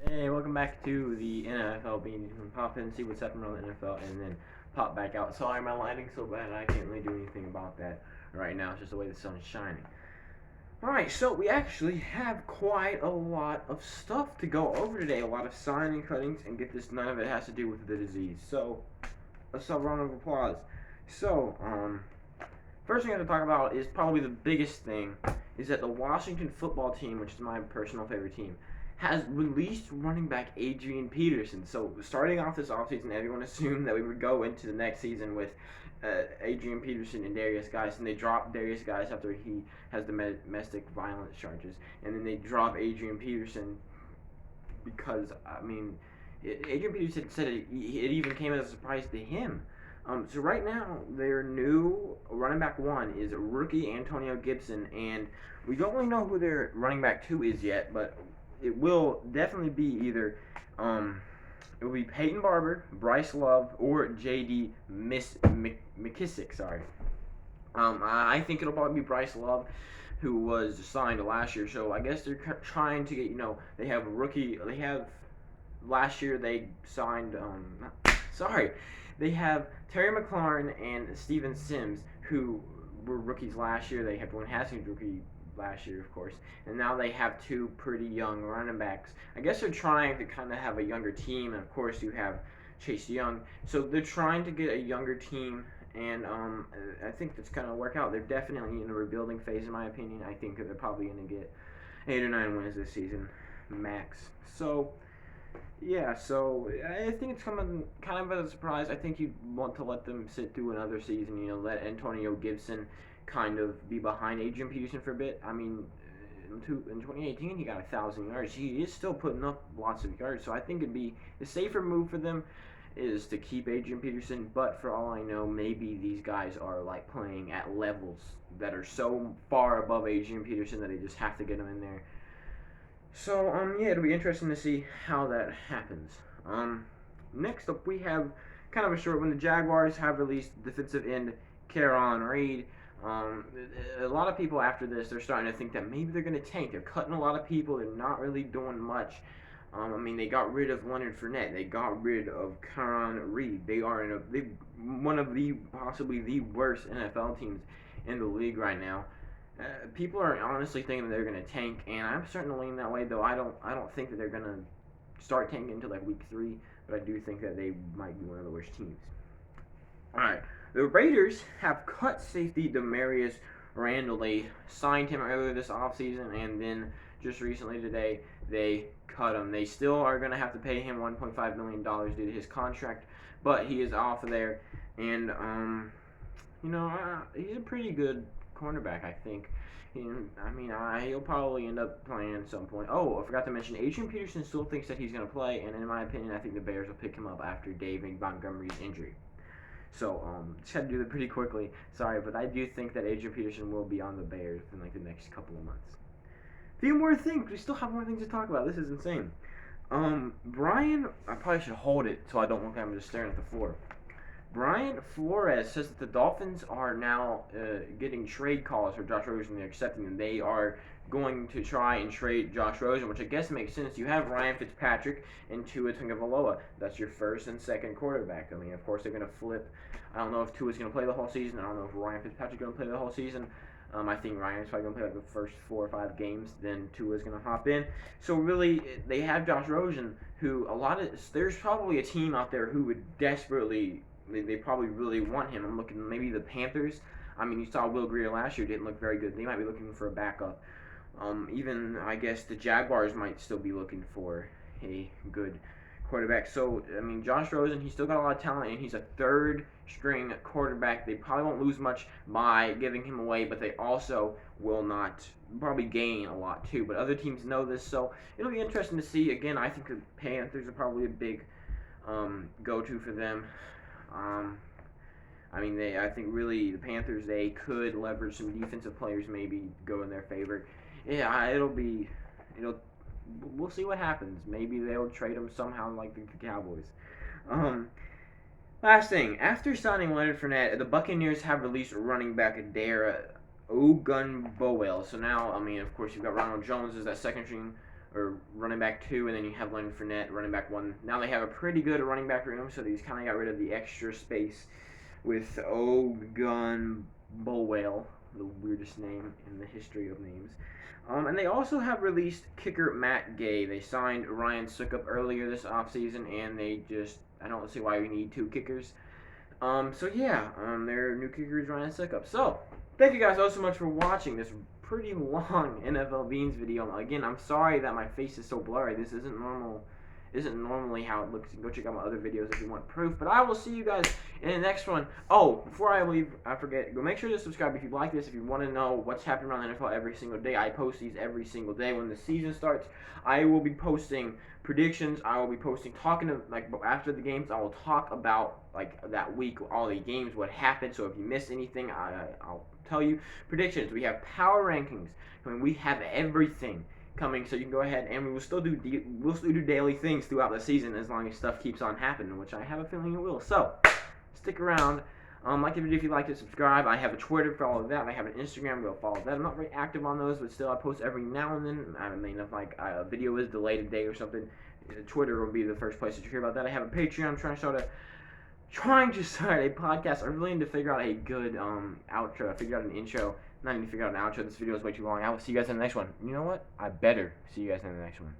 Hey, welcome back to the NFL Bean. Pop in, see what's happening on the NFL, and then pop back out. Sorry, my lighting's so bad, I can't really do anything about that right now. It's just the way the sun's shining. Alright, so we actually have quite a lot of stuff to go over today. A lot of signing cuttings, and get this, none of it has to do with the disease. So, let's have a round of applause. So, first thing I have to talk about is probably the biggest thing, is that the Washington football team, which is my personal favorite team, has released running back Adrian Peterson. So starting off this offseason, everyone assumed that we would go into the next season with Adrian Peterson and Darius Guice, and they dropped Darius Guice after he has domestic violence charges, and then they drop Adrian Peterson because Adrian Peterson said it even came as a surprise to him. So right now, their new running back one is rookie Antonio Gibson, and we don't really know who their running back two is yet, but it will definitely be either it will be Peyton Barber, Bryce Love, or J.D. McKissick. Sorry. I think it'll probably be Bryce Love, who was signed last year. So I guess they're trying to get, they have a rookie. They have last year they signed. Sorry, they have Terry McLaurin and Steven Sims, who were rookies last year. They had Dwayne Haskins rookie last year, of course, and now they have two pretty young running backs. I guess they're trying to kind of have a younger team, and of course you have Chase Young. So they're trying to get a younger team, and I think that's going to work out. They're definitely in a rebuilding phase, in my opinion. I think that they're probably going to get 8 or 9 wins this season, max. So yeah, so I think it's coming kind of as a surprise. I think you want to let them sit through another season. Let Antonio Gibson kind of be behind Adrian Peterson for a bit. I mean, in 2018 he got 1,000 yards. He is still putting up lots of yards, so I think it'd be the safer move for them is to keep Adrian Peterson. But for all I know, maybe these guys are like playing at levels that are so far above Adrian Peterson that they just have to get him in there. So, yeah, it'll be interesting to see how that happens. Next up, we have kind of a short one. The Jaguars have released defensive end Caron Reed. A lot of people after this, they're starting to think that maybe they're going to tank. They're cutting a lot of people. They're not really doing much. They got rid of Leonard Fournette. They got rid of Caron Reed. They are one of the possibly the worst NFL teams in the league right now. People are honestly thinking that they're going to tank, and I'm starting to lean that way. Though I don't think that they're going to start tanking until like week 3, but I do think that they might be one of the worst teams. All right, the Raiders have cut safety Demarius Randall. They signed him earlier this offseason, and then just recently today they cut him. They still are going to have to pay him $1.5 million due to his contract, but he is off of there, and he's a pretty good cornerback, I think. He'll probably end up playing at some point. Oh, I forgot to mention, Adrian Peterson still thinks that he's going to play, and in my opinion, I think the Bears will pick him up after David Montgomery's injury. So, just had to do that pretty quickly. Sorry, but I do think that Adrian Peterson will be on the Bears in like the next couple of months. A few more things. We still have more things to talk about. This is insane. Brian, I probably should hold it so I don't look like I'm just staring at the floor. Brian Flores says that the Dolphins are now getting trade calls for Josh Rosen. They're accepting them. They are going to try and trade Josh Rosen, which I guess makes sense. You have Ryan Fitzpatrick and Tua Tagovailoa. That's your first and second quarterback. Of course, they're going to flip. I don't know if Tua's going to play the whole season. I don't know if Ryan Fitzpatrick's going to play the whole season. I think Ryan's probably going to play like the first 4 or 5 games. Then Tua's going to hop in. So really, they have Josh Rosen, who there's probably a team out there who would desperately. They probably really want him. I'm looking maybe the Panthers. You saw Will Grier last year, didn't look very good. They might be looking for a backup. Even, I guess, the Jaguars might still be looking for a good quarterback. So, Josh Rosen, he's still got a lot of talent, and he's a third-string quarterback. They probably won't lose much by giving him away, but they also will not probably gain a lot, too. But other teams know this, so it'll be interesting to see. Again, I think the Panthers are probably a big go-to for them. I think really the Panthers, they could leverage some defensive players, maybe go in their favor. Yeah, we'll see what happens. Maybe they'll trade him somehow like the Cowboys. Last thing, after signing Leonard Fournette, the Buccaneers have released running back Dare Ogunbowale. So now, of course, you've got Ronald Jones as that second string or running back 2, and then you have Leonard Fournette, running back 1. Now they have a pretty good running back room, so they just kind of got rid of the extra space with Ogun Bulwell, the weirdest name in the history of names. And they also have released kicker Matt Gay. They signed Ryan Suckup earlier this offseason, and I don't see why we need 2 kickers. Their new kicker is Ryan Suckup. So, thank you guys all so much for watching this pretty long NFL Beans video. Again, I'm sorry that my face is so blurry. This isn't normally how it looks. You can go check out my other videos if you want proof. But I will see you guys in the next one. Oh, before I leave, I forget. Go make sure to subscribe if you like this. If you want to know what's happening around the NFL every single day, I post these every single day. When the season starts, I will be posting predictions. I will be posting after the games. I will talk about that week, all the games, what happened. So if you missed anything, I'll tell you. Predictions. We have power rankings. We have everything coming, so you can go ahead and we'll still do daily things throughout the season as long as stuff keeps on happening, which I have a feeling it will. So stick around. Like the video if you like it, subscribe. I have a Twitter for all of that. I have an Instagram. Go follow that. I'm not very active on those, but still I post every now and then. I mean, if a video is delayed a day or something, Twitter will be the first place that you hear about that. I have a Patreon. I'm trying to start a podcast. I really need to figure out a good outro. I figured out an intro. Not even figure out an outro. This video is way too long. I will see you guys in the next one. You know what? I better see you guys in the next one.